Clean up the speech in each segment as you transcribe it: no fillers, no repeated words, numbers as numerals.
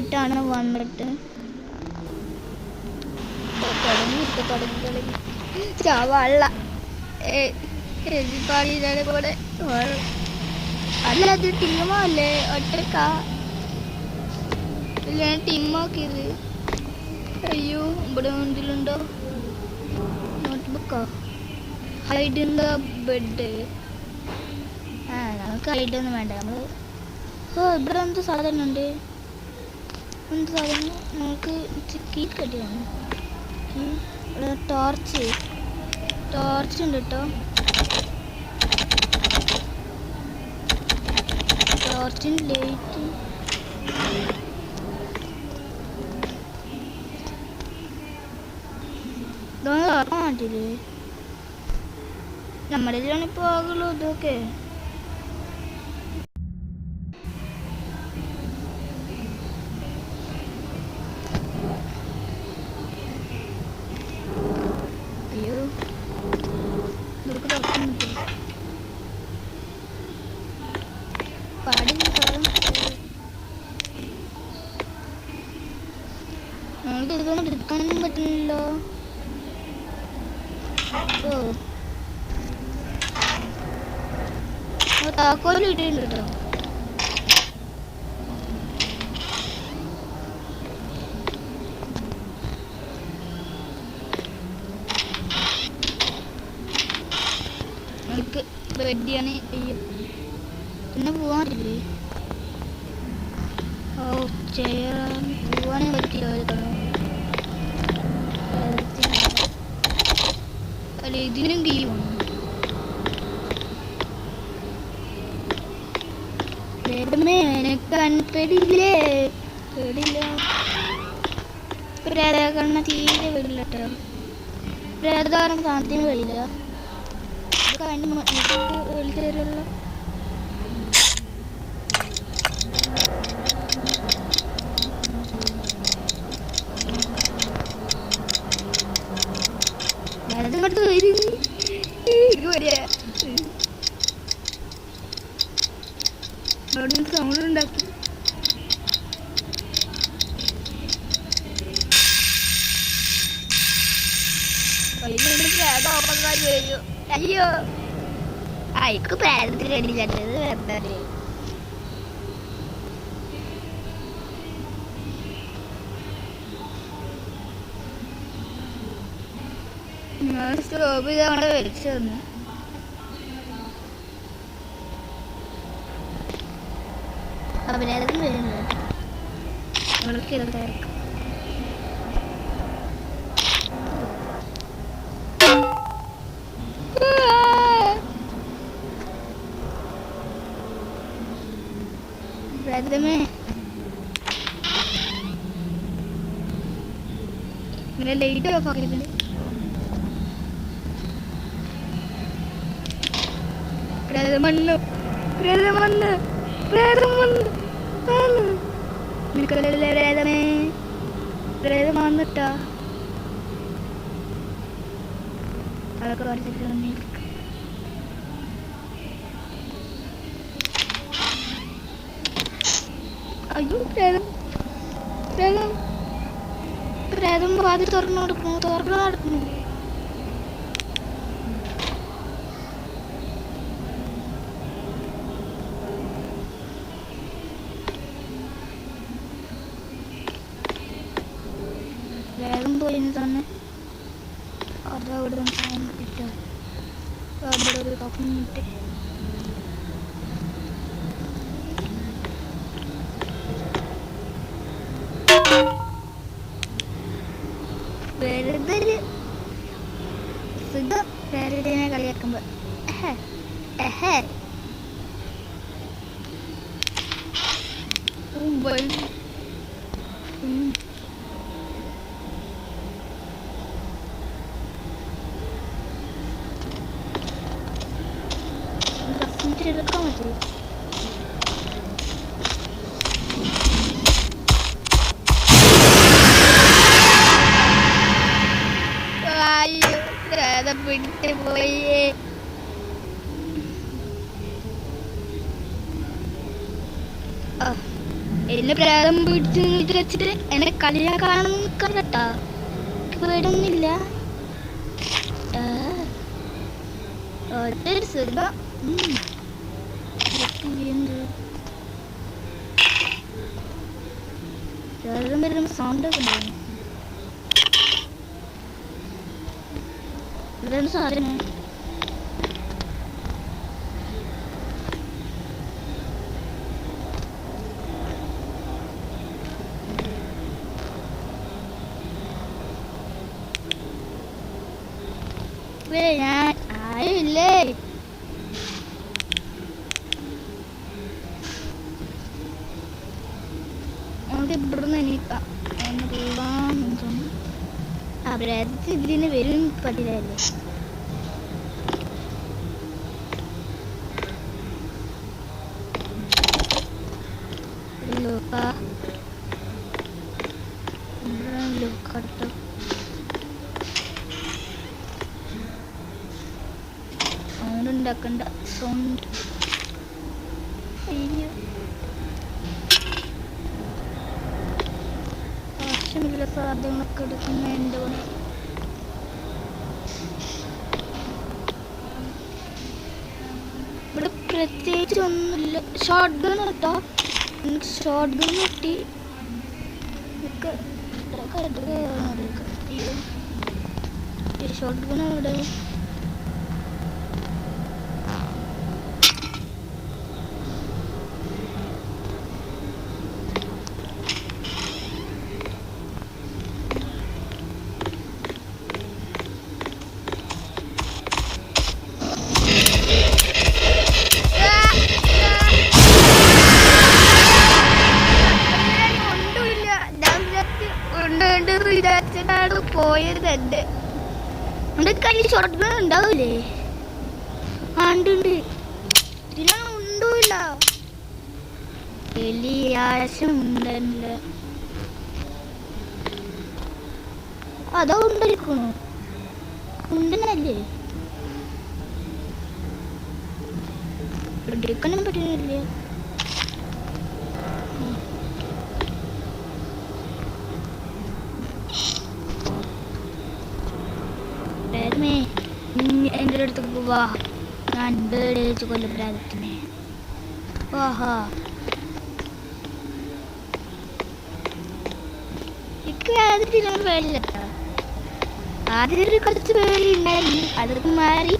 ആയിട്ടാണ് വന്നിട്ട് തുടങ്ങി ചവള്ള കൂടെ അല്ല അത് ടീമോ അല്ലേ ഒറ്റക്കാ ഇല്ല ടീമാക്കിയത്. അയ്യോ ഇവിടെ എന്തിലുണ്ടോ നോട്ട്ബുക്കോ ഹൈഡ് ഇൻ ദ ബെഡ്. നമുക്ക് ഹൈഡ് ഒന്നും വേണ്ട. നമ്മൾ ഇവിടെ എന്ത് സാധനം ഉണ്ട്? എന്ത് സാധനം നമുക്ക് കീ കട്ടിയാണ്. ടോർച്ച് ഉണ്ട് കേട്ടോ. ടോർച്ചിന് ലൈറ്റ് ഇതൊന്നും മാറ്റില്ലേ? നമ്മുടെ ഇതിലാണിപ്പോൾ ആകുള്ളൂ ഇതൊക്കെ. അയ്യോ ഇതൊക്കെ തുറക്കാൻ പറ്റില്ല. പാടില്ല നമുക്ക് ഇതൊന്നും എടുക്കാനൊന്നും പറ്റില്ലല്ലോ. താക്കോല് ഇട്ടിട്ടുണ്ട് കേട്ടോ. നമുക്ക് റെഡിയാണ്. അയ്യോ പിന്നെ പോവാനില്ലേ? ഓ ചെയ്യാൻ പോവാനേ പറ്റില്ല. അല്ല ഇതിനും കീഴും പേടില്ലേ? പേടില്ല. പ്രേതകരണ തീരെ പേടില്ല കേട്ടോ. പ്രേതകാരണം സാധനത്തിന് പേടില്ല. വിളിച്ചു തരുമല്ലോ. ഇങ്ങോട്ട് വരും സൗണ്ട് ഉണ്ടാക്കി. അയ്യോ അയക്ക് പ്രാരത്തിൽ അടിച്ചത് എന്താ? സ്റ്റോപ്പ് ചെയ്ത് അവിടെ വലിച്ചു തന്നു. അവരേതൊക്കെ വരുന്നത് അവൾക്ക് ഇതൊക്കെയായിരിക്കും. പ്രേതമേ ഇങ്ങനെ ലൈറ്റ് ഓഫ് ആക്കിയിട്ടുണ്ട്. പ്രേതമണ്ണ് പ്രേതമണ്ണ് പ്രേതമണ്ണ് പ്രേതമേ പ്രേതം വന്നിട്ടാ അതൊക്കെ പറഞ്ഞിട്ട് അയ്യോ പ്രേതം പ്രേതം പ്രേതം വാതിൽ തുറന്നു നടക്കുന്നു. വേഗം പോയി തന്നെ അതവിടെ കിട്ടും. അവിടെ ഒരു കപ്പിട്ട് വെറുതെ സുഖം വേറെ കളിയാക്കുമ്പോ എടുക്കാൻ പറ്റില്ല. വിട്ട് പോയേ എന്നെ പ്രായം പിടിച്ച് ഇത് വെച്ചിട്ട് എന്നെ കളിയാക്കാണെന്ന് നിൽക്കട്ടാ. പേടൊന്നുമില്ല. ഒരു സുഖം. വരുന്ന സൗണ്ടൊക്കെ ഉണ്ടായിരുന്നു. ഇതാണ് സാധനം. ഞാൻ ആയില്ലേ. നമുക്ക് ഇവിടുന്ന് എണീക്കാം. അവരത് ഇതിന് വരും പറ്റില്ലല്ലേ. സൗണ്ട് ഉണ്ടാക്കണ്ട. സൗണ്ട് ആവശ്യമില്ല സാധ്യങ്ങളൊക്കെ എടുക്കുന്ന എൻ്റെ പണി. ഇവിടെ പ്രത്യേകിച്ച് ഒന്നുമില്ല. ഷോർട്ട് ഗൺ കേട്ടോ. എനിക്ക് ഷോർട്ട് ഗൺ കിട്ടി. ഷോർട്ട് ഗൺ എവിടെ? പോയത് തന്നെ. നമ്മുടെ കയ്യിൽ ഷോർട്ട് ഗൺ ഉണ്ടാവൂലേ? ആണ്ടുണ്ട്. ഇതിനൊന്നും ഉണ്ടല്ല. വലിയ ആശം ഉണ്ടല്ല. അതോ ഉണ്ടായിരിക്കണോ? ഉണ്ടെന്നല്ലേ എടുക്കാനും പറ്റുന്നില്ല. എൻ്റെ അടുത്ത് പോവാ. ഞാൻ ബേടിച്ച് കൊല്ലപ്പെടാതിനെ. വാഹാ ആദ്യം പേടില്ല. ആദ്യം കുറച്ച് പേടി ഉണ്ടായിരുന്നു. അതൊക്കെ മാറി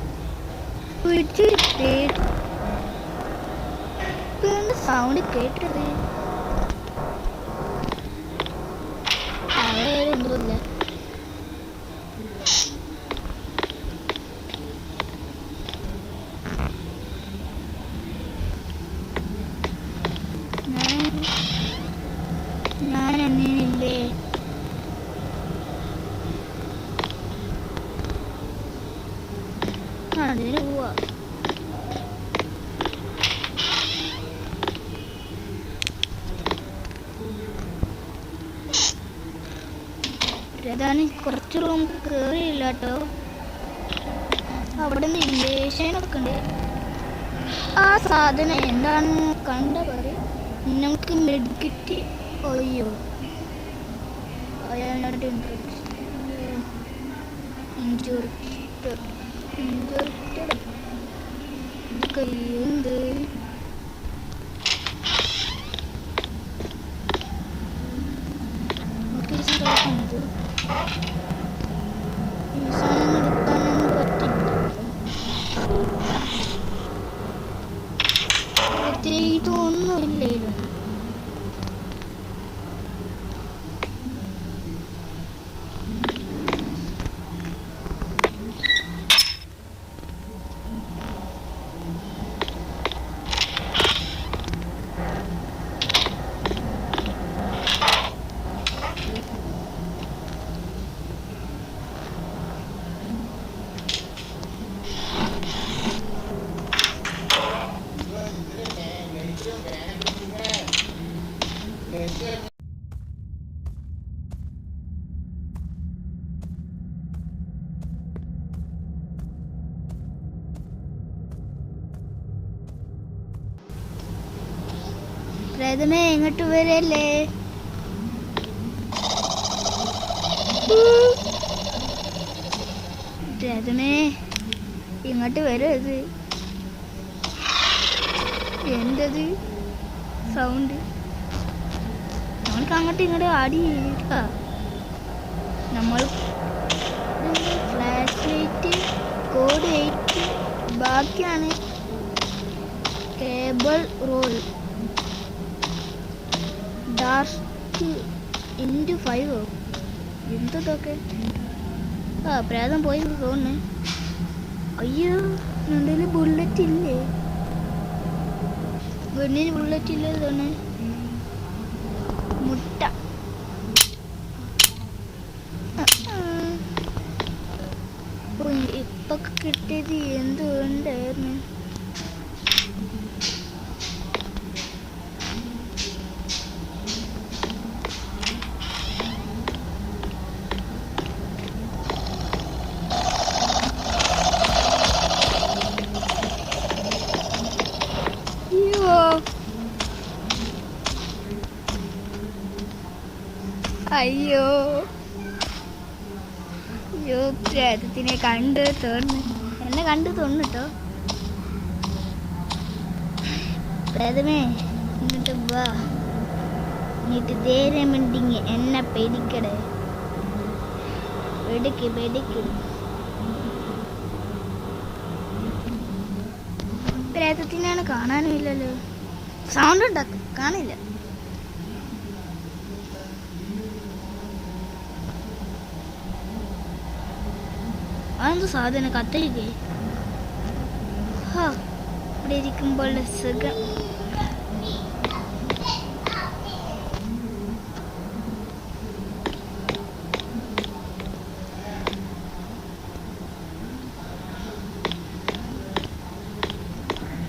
സൗണ്ട് കേട്ടത് ഒന്നുമില്ല. ഞാൻ എന്നില്ലേ അതിന് പോവാ. പ്രധാനം കുറച്ച് റൂം കയറിയില്ല കേട്ടോ. അവിടെ നിന്ന് ഇൻവേഷനൊക്കെ ഉണ്ട്. ആ സാധനം എന്താണെന്ന് കണ്ട പറയും. നമുക്ക് മെഡിക്കറ്റ്. അയ്യോ അയാളുടെ കയ്യുണ്ട്. ഈ സാധനം എടുക്കാനൊന്നും പറ്റില്ല. ഇതൊന്നുമില്ലായിരുന്നു. പ്രേതമേ ഇങ്ങോട്ട് വരല്ലേ? പ്രേതമേ ഇങ്ങോട്ട് വരരുത്. എന്തത് സൗണ്ട്? നമ്മൾക്ക് അങ്ങോട്ട് ഇങ്ങോട്ട് ആടി നമ്മൾ ഫ്ലാഷ് ലൈറ്റ് കോഡ് 8 ബാക്കിയാണ് കേബിൾ റോൾ ഡാർക്ക് ഇൻറ്റു 5 എന്തൊക്കെ പ്രേതം പോയി തോന്നുന്നു. അയ്യോ എന്തെങ്കിലും ബുള്ളറ്റ് ഇല്ലേ? ഗണ്ണിന് ബുള്ളറ്റ് ഇല്ലേ തോന്നുന്നു. മുട്ട ഇപ്പൊ കിട്ടിയത് എന്തുകൊണ്ടായിരുന്നു? അയ്യോ അയ്യോ പ്രേതത്തിനെ കണ്ട് തോന്നുന്നു. എന്നെ കണ്ട് തോന്നുന്നു കേട്ടോ. പ്രേതമേ ഇങ്ങോട്ട് വാ. എന്നിട്ട് ധൈര്യമുണ്ടെങ്കിൽ എന്നെ പേടിക്കടേ. പേടിക്ക് പ്രേതത്തിനാണ് കാണാനും ഇല്ലല്ലോ. സൗണ്ട് ഉണ്ടാക്കും കാണില്ല. അതെന്ത് സാധനം കത്തിരിക്കേ? ഇവിടെ ഇരിക്കുമ്പോൾ സുഖം.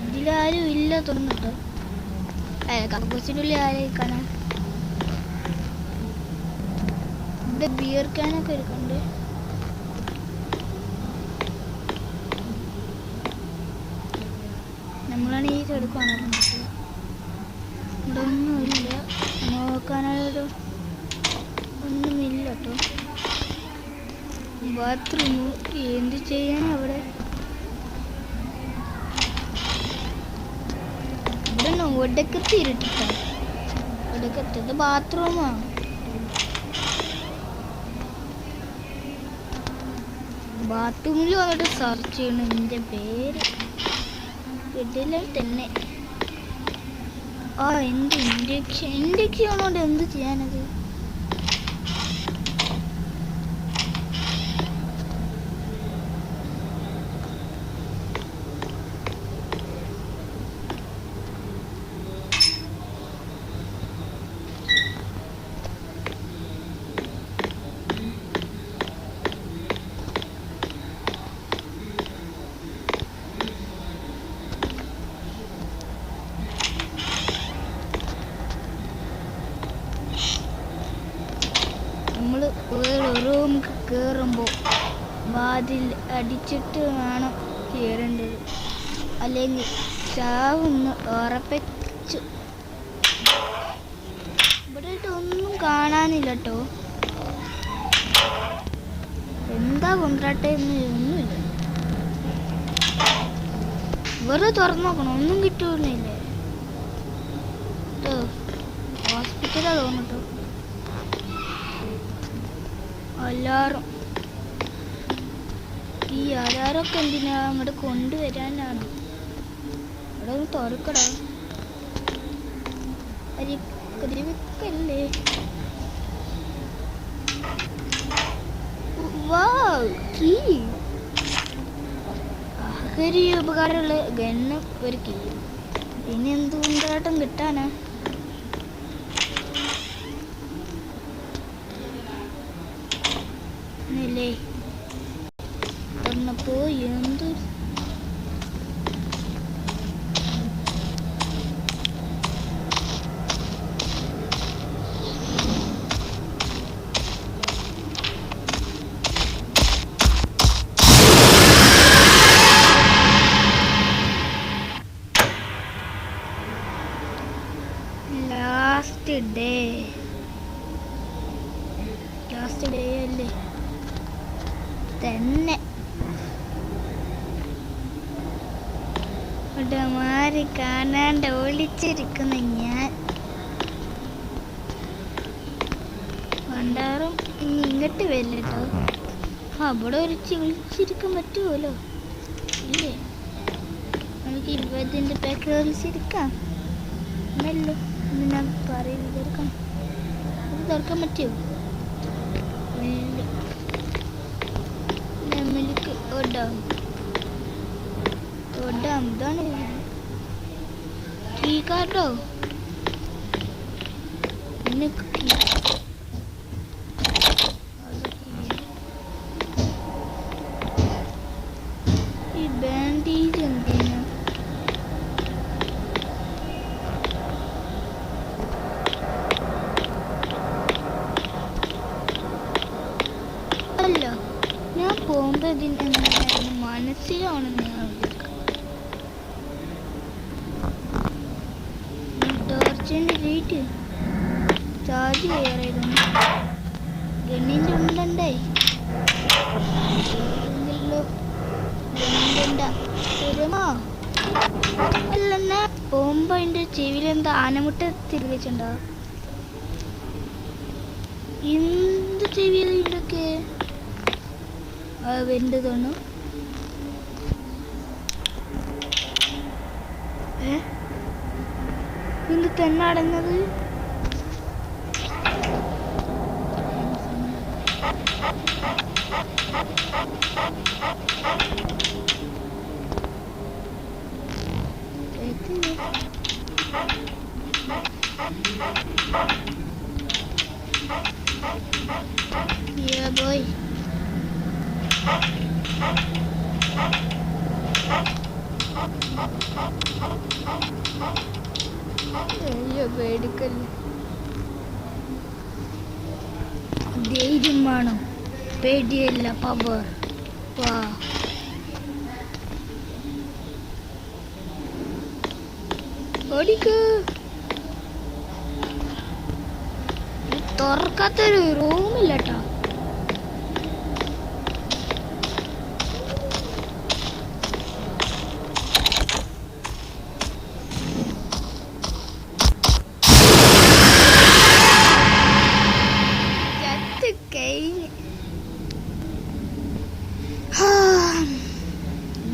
ഇതിലാരും ഇല്ല തോന്നിട്ടോ. കക്കൂസിനുള്ളിൽ ആരായിക്കാണ്. ഇവിടെ ബിയർ ക്യാനൊക്കെ ഇരിക്കുന്നുണ്ട്. നമ്മളാണ് ഈ ചെടുക്കാണ്. ഇവിടെ ഒന്നുമില്ല, നോക്കാനായിട്ട് ഒന്നുമില്ല കേട്ടോ. ബാത്റൂം എന്ത് ചെയ്യാൻ അവിടെ? ഇവിടെ ഒടക്കത്ത് ഇരുട്ടിട്ടാണ്. ഒടക്കത്തത് ബാത്റൂമാണ്. ബാത്റൂമിൽ വന്നിട്ട് സെർച്ച് ചെയ്യണം. എൻ്റെ പേര് ഇതിലെ തന്നെ. എന്ത് ഇൻഡക്ഷൻ ആണോണ്ട് എന്ത് ചെയ്യാനത്? വേറെ റൂം കയറുമ്പോൾ വാതിൽ അടിച്ചിട്ട് വേണം കയറേണ്ടത്, അല്ലെങ്കിൽ ചാവുന്ന് ഉറപ്പിച്ചു. ഇവിടെ ഒന്നും കാണാനില്ല കേട്ടോ. എന്താ കൊണ്ടാട്ടെ ഒന്നുമില്ല. വെറുതെ തുറന്നു നോക്കണം, ഒന്നും കിട്ടുന്നില്ലേ. ഹോസ്പിറ്റലാ തോന്നിട്ടോ. അലാറം, ഈ അലാറൊക്കെ എന്തിനാ അങ്ങോട്ട് കൊണ്ടുവരാനാണ്. ഇവിടെ ഒന്ന് തുറക്കടാ. അരിക്കല്ലേ. ആഹരി ഉപകാരമുള്ള ഗണ്ണ് ഒരു കീ. പിന്നെ എന്തുകൊണ്ടാട്ടം കിട്ടാനാ? ല്ലേ തുറന്നപ്പോ എന്ത് ലാസ്റ്റ് ഡേ അല്ലേ തന്നെ മാറി കാണാണ്ട് ഒളിച്ചിരിക്കുന്ന ഞാൻ പണ്ടാറും ഇനി ഇങ്ങോട്ട് വരില്ല കേട്ടോ. അവിടെ വിളിച്ചിരിക്കാൻ പറ്റുമല്ലോ ഇല്ലേ? നമുക്ക് 20 പാക്ക് വിളിച്ചിരിക്കാം എന്നല്ലോ എന്ന് ഞാൻ പറയുന്നത്. തുറക്കാം, അത് തുറക്കാൻ പറ്റുമോ? നമ്മൾക്ക് ഓടാം ഇതാണ് കീ കാർഡോ. ഈ ബാൻഡേജ് എന്തിനാ? അല്ല, ഞാൻ പോകുമ്പോ ഇതിന് മനസ്സിലാവണമെന്ന് ഞാൻ റേറ്റ് ചാർജ് ചെയ്യാറായിരുന്നു. ഗണ്ണിൻ്റെ ഉണ്ടേ അല്ലെന്നാ പോകുമ്പോ അതിൻ്റെ ചെവിയിലെന്താ ആനമുട്ട തിരിച്ചുണ്ടോ? എന്ത് ചെവിയല്ല ഇതൊക്കെ വരുന്നത് തോന്നു. എന്ത് തന്നെ അടങ്ങത്? Yeah, boy. പേടിക്കല്ലേ, ധൈര്യം വേണം, പേടിയല്ല പവർ. വാ ഓടിക്ക്. തുറക്കാത്തൊരു റൂമില്ല കേട്ടോ.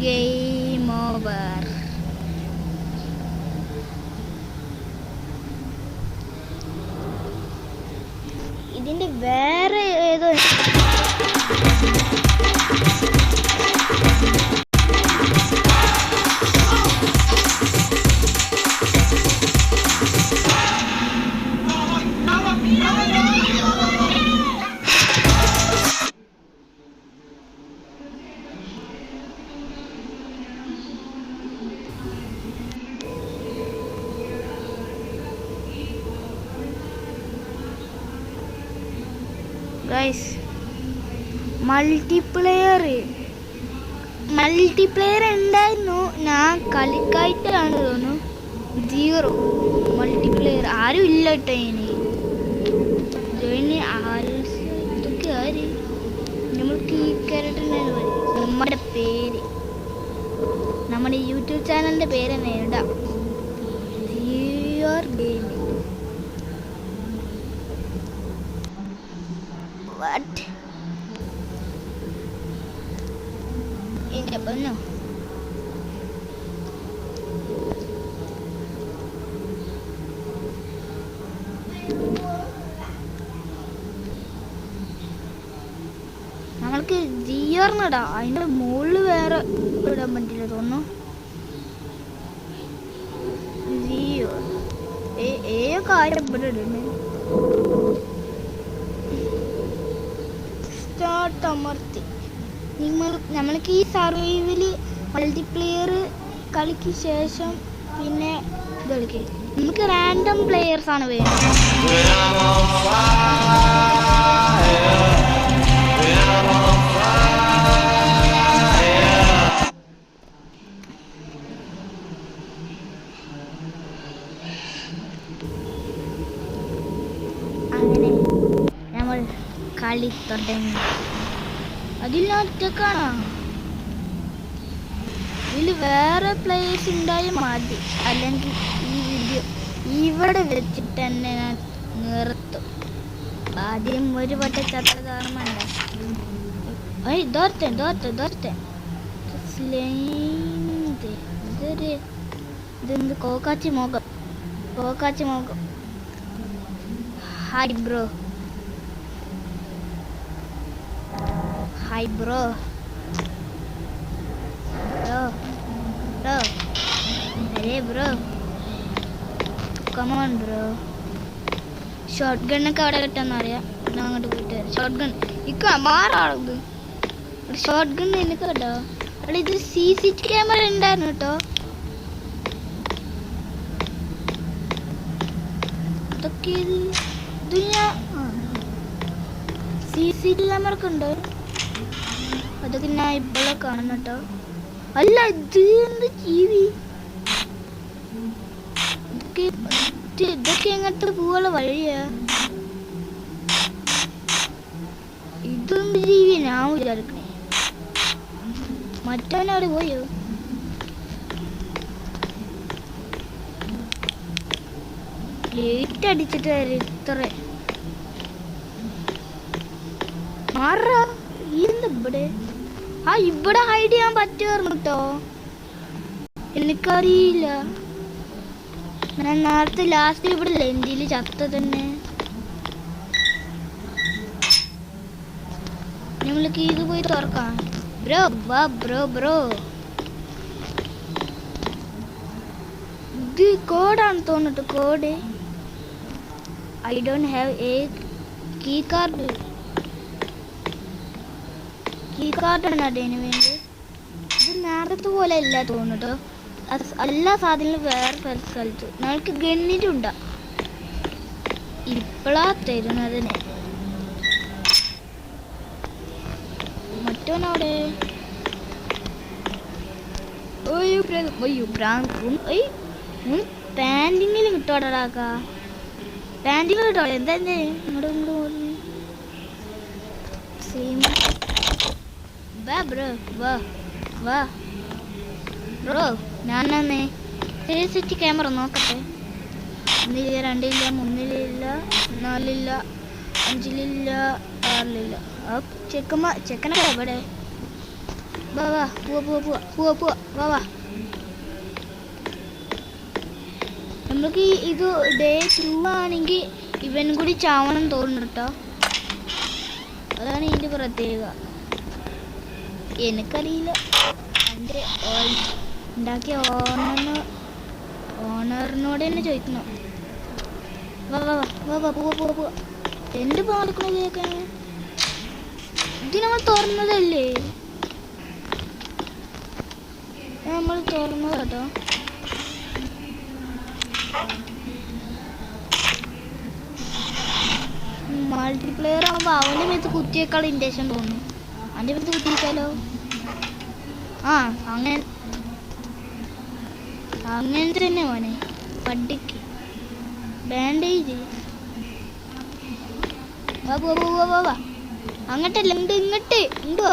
Game over. ഇതിന്റെ വേറെ ഏതോ ഗൈസ്, മൾട്ടിപ്ലെയർ ഉണ്ടായിരുന്നു. ഞാൻ കളിക്കായിട്ടാണ് തോന്നുന്നു. 0 മൾട്ടിപ്ലെയർ ആരും ഇല്ല കേട്ടോ. ഇനി ഇതൊക്കെ ആര്? നമ്മൾക്ക് ഈ ക്യാരക്ടറിനെ നമ്മുടെ പേര്, നമ്മുടെ യൂട്യൂബ് ചാനലിൻ്റെ പേര് തന്നെ ഇടാം. എന്റെ പൊന്നോ, നമ്മൾക്ക് ജിയോർന്നിടാം. അതിന്റെ മുകളിൽ വേറെ ഇടാൻ പറ്റില്ല തോന്നുന്നു. ജിയോ കാര്യം ഇവിടെ ഇടുന്നു. സ്റ്റാർട്ട് അമർത്തി നമ്മൾക്ക് ഈ സർവൈവൽ മൾട്ടിപ്ലെയർ കളിക്ക് ശേഷം പിന്നെ ഇത് കളിക്കുക. നമുക്ക് റാൻഡം പ്ലെയേഴ്സ് ആണ് വേണ്ടത്. കളി തുടങ്ങി. അതിൽ ഞാൻ ഒറ്റക്കാണോ? ഇതിൽ വേറെ പ്ലേയേഴ്സ് ഉണ്ടായാൽ മതി, അല്ലെങ്കിൽ ഈ വീഡിയോ ഇവിടെ വെച്ചിട്ട് തന്നെ ഞാൻ നിർത്തും. ആദ്യം ഒരു വട്ടം ചത്ത കാരണമുണ്ട്. ഇതെന്ത് കോക്കാച്ചി മുഖം. Hi bro. അരേ ബ്രോ, കമോൺ ബ്രോ. ഷോർട്ട് ഗണ്ണൊക്കെ അവിടെ കിട്ടാന്ന് അറിയാം. ഞാൻ അങ്ങോട്ട് പോയിട്ട് ഷോർട്ട് ഗൺ ഇക്ക മാറാണത്. ഷോർട്ട് ഗൺ എനിക്ക് കേട്ടോ. അവിടെ ഇത് CCTV ക്യാമറ ഉണ്ടായിരുന്നു കേട്ടോ. അതൊക്കെ ഇത് ഞാൻ CCTV ക്യാമറ ഒക്കെ ഉണ്ട്. അതൊക്കെ ഞാൻ ഇപ്പോഴേ കാണുന്നു കേട്ടോ. അല്ല, ഇത് എന്ത് TV? ഇതൊക്കെ എങ്ങനത്തെ പോവാനുള്ള വഴിയാ? ഇതൊന്നും TV ഞാൻ വിചാരിക്കണേ. മറ്റവനവിടെ പോയോ? ലേറ്റ് അടിച്ചിട്ട് ഇത്ര മാറാ. ഇവിടെ ഇവിടെ ഹൈഡ് ചെയ്യാൻ പറ്റുമായിരുന്നു കേട്ടോ. എനിക്കറിയില്ല. ഞാൻ നേരത്തെ ലാസ്റ്റ് ഇവിടെ ലെഞ്ചില് ചത്ത തന്നെ. നമ്മൾക്ക് ഇത് പോയി തുറക്കാം. ബ്രോ ഇത് കോഡാണ് തോന്നിട്ട്. Code I don't have a key card. ആണ് അതിന് വേണ്ടി. ഇത് നേരത്തെ പോലെ അല്ല തോന്നിട്ടോ. എല്ലാ സാധനങ്ങളും വേറെ സ്ഥലത്ത്. ഞങ്ങൾക്ക് ഗണ്ണിട്ടുണ്ടാ ഇപ്പളാ തരുന്നതിന്. മറ്റോനവിടെ പാൻറ്റിങ്ങിൽ കിട്ടോടാക്ക. പാൻറ്റിങ് കിട്ടോ. എന്താ ഇങ്ങോട്ട് ബ്രോ. ഞാനേ CCTV ക്യാമറ നോക്കട്ടെ. 1 2 3 4 5 6 ചെക്കനൊക്കെ എവിടെ? പോവാ. നമ്മൾക്ക് ഇത് Day 2 ആണെങ്കിൽ ഇവൻ കൂടി ചാവണം തോന്നുന്നു കേട്ടോ. അതാണ് ഇതിൻ്റെ പ്രത്യേകത. എനിക്കറിയില്ല. എൻ്റെ ഉണ്ടാക്കിയ ഓണറിനോട് തന്നെ ചോദിക്കണം. പോവാ. എന്ത് പാലിക്കണ കേൾക്കാൻ? ഇത് നമ്മൾ തുറന്നതല്ലേ? നമ്മൾ തുറന്നത് കേട്ടോ. മൾട്ടിപ്ലെയർ ആകുമ്പോൾ അവൻ്റെ മേത്ത് കുത്തിയേക്കാൾ ഇൻറ്റൻഷൻ തോന്നുന്നു. അവൻ്റെ മേത്ത് കുത്തിയിട്ടാലോ? അങ്ങനെ തന്നെ മോനെ. പട്ടിക്ക് ബാൻഡേജ്. വാ. അങ്ങോട്ടല്ല, ഇങ്ങോട്ട് ഉണ്ടോ?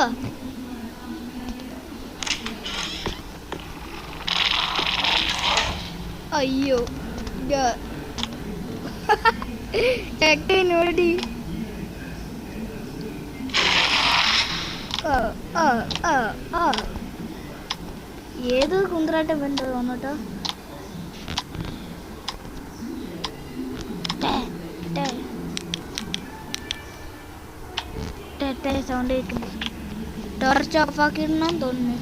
അയ്യോ ചെക്കനോടി. ഏത് കുന്ത്രാട്ടം വേണ്ട തോന്നട്ടോ. സൗണ്ട് കേൾക്കുന്നു. ടോർച്ച് ഓഫ് ആക്കിയിടണം തോന്നുന്നു.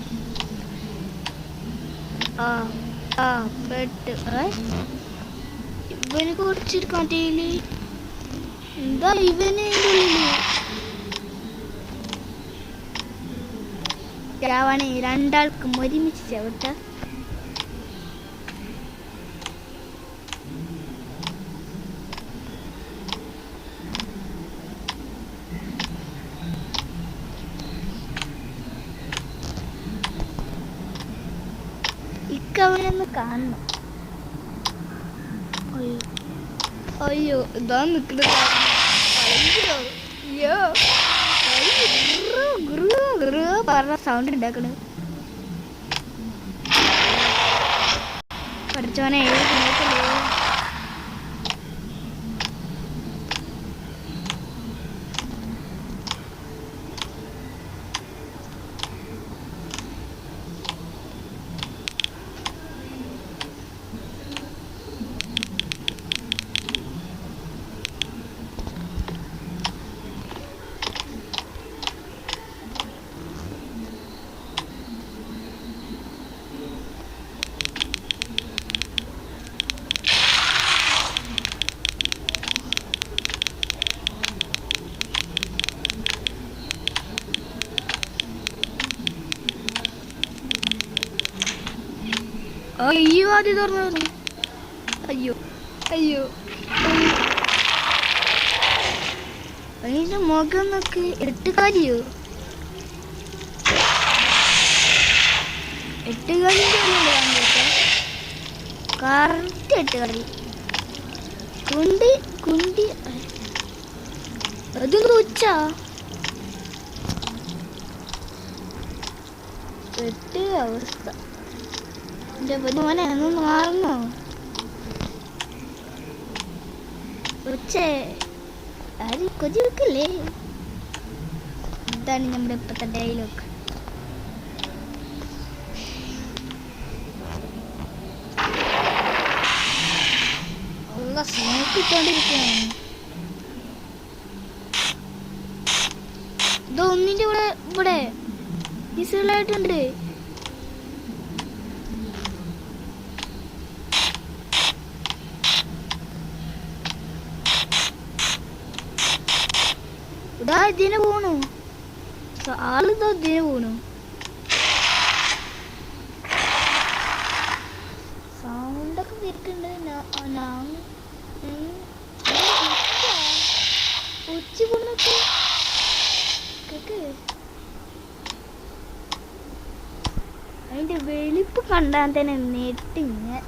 പെട്ട് ഇവന് കുറച്ചിരിക്കാൻ ടീലി. എന്താ ഇവന് രാവണേ രണ്ടാൾക്കും ഒരുമിച്ച് ചവിട്ട. ഇക്കവനൊന്ന് കാണണം. അയ്യോ ഇതാ നിൽക്കുന്നത്. അയ്യോ പറഞ്ഞ സൗണ്ട് ഉണ്ടാക്കണ പഠിച്ചോനെ അയ്യോ ആദ്യം തുറന്നു അയ്യോ അയ്യോ അതിന്റെ മുഖം നോക്ക് 8 കാലിയോ 8 കാലിന്റെ കറക്റ്റ് 8 കാലി കുണ്ടി കുണ്ടി അത് ഉച്ച 8 അവസ്ഥ എന്റെ മോനെ ഒന്ന് മാറുന്നോ ഉച്ചേ ആരും കൊതി വെക്കല്ലേ ഇതാണ് നമ്മുടെ ഇപ്പത്തെ ഡയലോഗ് ഉള്ള സ്നേഹിച്ചോണ്ടിരിക്കുകയാണ് ഇത് ഒന്നിന്റെ ഇവിടെ ഈസികളായിട്ടുണ്ട് ഇതിനെ പോണു ആളിതാ ഇതിനെ പോണു സൗണ്ടൊക്കെ കേൾക്കണ്ട് ഉച്ച പോണൊക്കെ അതിന്റെ വെളിപ്പ് കണ്ടാൽ തന്നെ നെട്ടിങ്ങ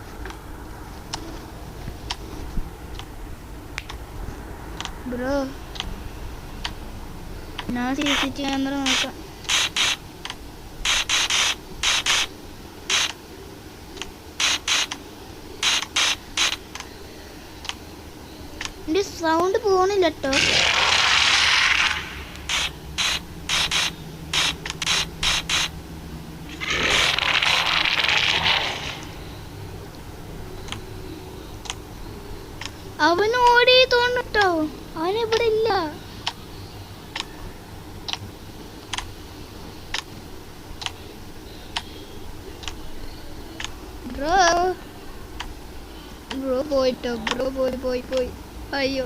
ബ്രോ ഞാൻ CCTV ക്യാമറ നോക്കാം എന്റെ സൗണ്ട് പോണില്ല കേട്ടോ അവൻ ഓടി തോന്നിട്ടോ അവനിവിടെ ഇല്ല ബ്രോ പോയിട്ടോ ബ്രോ പോയി അയ്യോ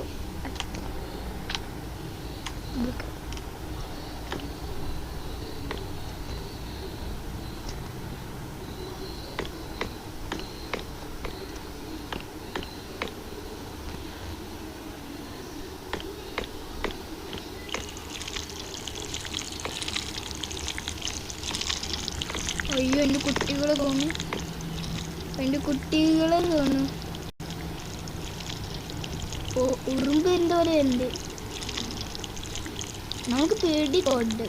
അയ്യോ എൻ്റെ കുട്ടികളെ തോന്നുന്നു ഓ ഉറുമ്പ് എന്തോ ഉണ്ട് നമുക്ക് പേടി കൊണ്ട്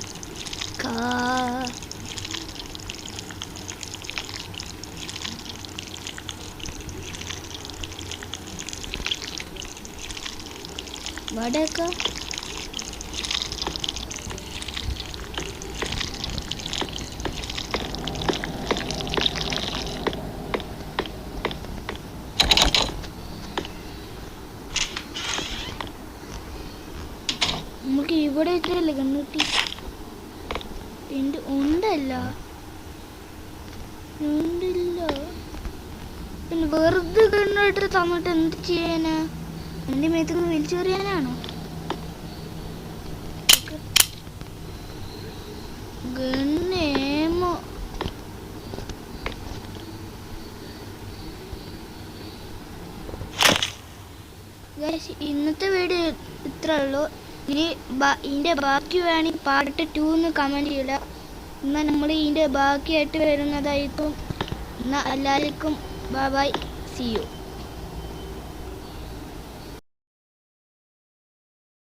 വടക്ക നമുക്ക് ഇവിടെ വെച്ചല്ലേ കണ്ണുട്ടി എൻ്റെ ഉണ്ടല്ല ഉണ്ടില്ല പിന്നെ വെറുതെ കണ്ണിട്ട് തന്നിട്ട് എന്ത് ചെയ്യാനാ എൻ്റെ മേത്തേക്ക് വലിച്ചെറിയാനാണോ ഗണ്ണേമോ ഇന്നത്തെ വീഡിയോ ഇത്ര ഉള്ളൂ ഇനി ഇതിൻ്റെ ബാക്കി വേണമെങ്കിൽ പാർട്ട് 2 എന്ന് കമൻറ്റ് ചെയ്യുക എന്നാൽ നമ്മൾ ഇതിൻ്റെ ബാക്കിയായിട്ട് വരുന്നതായിരിക്കും എന്നാൽ എല്ലാവർക്കും ബൈ സീ യു